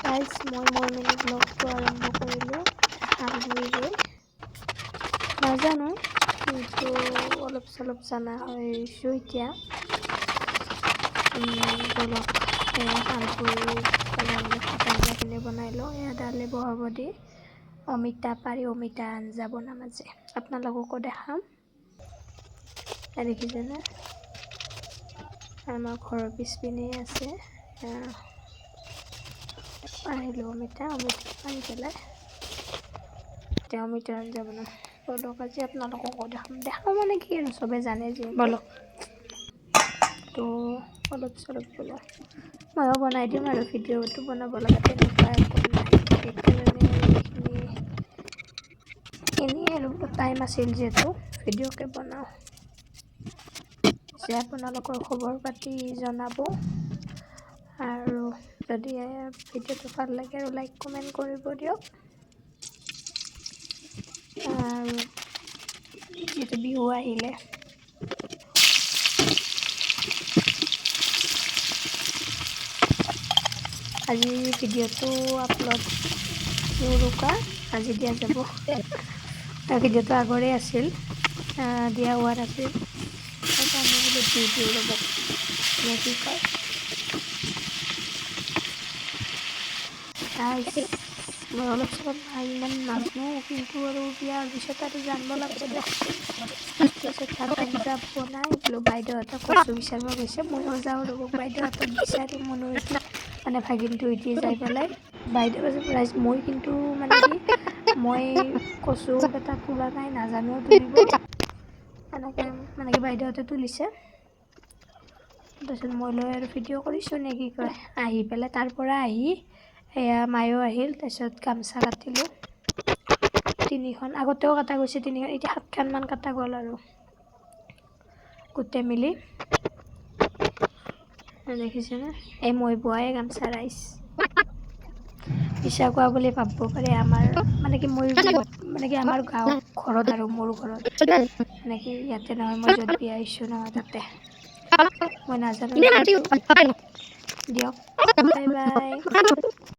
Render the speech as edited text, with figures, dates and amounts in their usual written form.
Guys মই মোৰ mini ব্লগটো আৰম্ভ কৰিলোঁ শালগুৰিৰে। নাজানো কিন্তু অলপ চলপ জানা হৈছোঁ এতিয়া। বলক শালগুৰি বনাই লওঁ। এয়া দালি বহাব দি অমিতা পাৰি অমিতা আঞ্জা বনাম আজি, আপোনালোককো দেখাম। দেখিছেনে আমাৰ ঘৰৰ পিছপিনেই আছে। পাৰিলোঁ অমিতা পাৰি পেলাই এতিয়া অমিতা আঞ্জা বনাম। বলক আজি আপোনালোককো দেখাম মানে কি আৰু চবে জানে যে বলক তো অলপ চলপ বলক ময়ো বনাই দিম আৰু ভিডিঅ'টো বনাব লগা তেনেকুৱা একো নাই। সেইকাৰণে আৰু এনেই আৰু টাইম আছিল যিহেতু ভিডিঅ'কে বনাওঁ। যে আপোনালোকৰ খবৰ পাতি জনাব আৰু যদি ভিডিঅ'টো ভাল লাগে আৰু লাইক কমেণ্ট কৰিব দিয়ক। আৰু যিহেতু বিহু আহিলে আজি ভিডিঅ'টো আপলোড নোৰোকা আজি দিয়া যাব। ভিডিঅ'টো আগৰে আছিল, দিয়া হোৱা নাছিল, সেইকাৰণে বোলো দি দিওঁ ৰ'ব কি কয়। মই অলপ চলপ ইমান নাজানো কিন্তু আৰু বিয়াৰ পিছত আৰু জানিব লাগিব দিয়ক। তাৰপিছত ভাত আঞ্জা বনাই বোলো বাইদেউহঁতক কচু বিচাৰিব গৈছে, ময়ো যাওঁ ৰ'ব বাইদেউহঁতক বিচাৰি মনোৰতি মানে ভাগিনটো উঠি যাই পেলাই বাইদেউ মই কিন্তু মানে কি মই কচু কেইটা তোলা নাই, নাজানো তুলিব। এনেকৈ মানে কি বাইদেউহঁতে তুলিছে, তাৰপিছত মই লৈ আৰু ভিডিঅ' কৰিছোঁ নে কি কয়। আহি পেলাই তাৰ পৰা আহি এয়া মায়ো আহিল, তাৰপিছত গামোচা কাটিলোঁ 3খন, আগতেও কটা গৈছে 3খন, এতিয়া 7খনমান কটা গ'ল আৰু গোটেই মিলি। দেখিছেনে এই মই বোৱাই গামোচা ৰাইজ পিছা কোৱা বুলি ভাবিব পাৰে। আমাৰ মানে কি মই মানে কি আমাৰ গাঁও ঘৰত আৰু মোৰ ঘৰত মানে কি ইয়াতে নহয়, মই য'ত বিয়া আহিছোঁ নহয় তাতে মই নাজানো দিয়ক। Bye bye.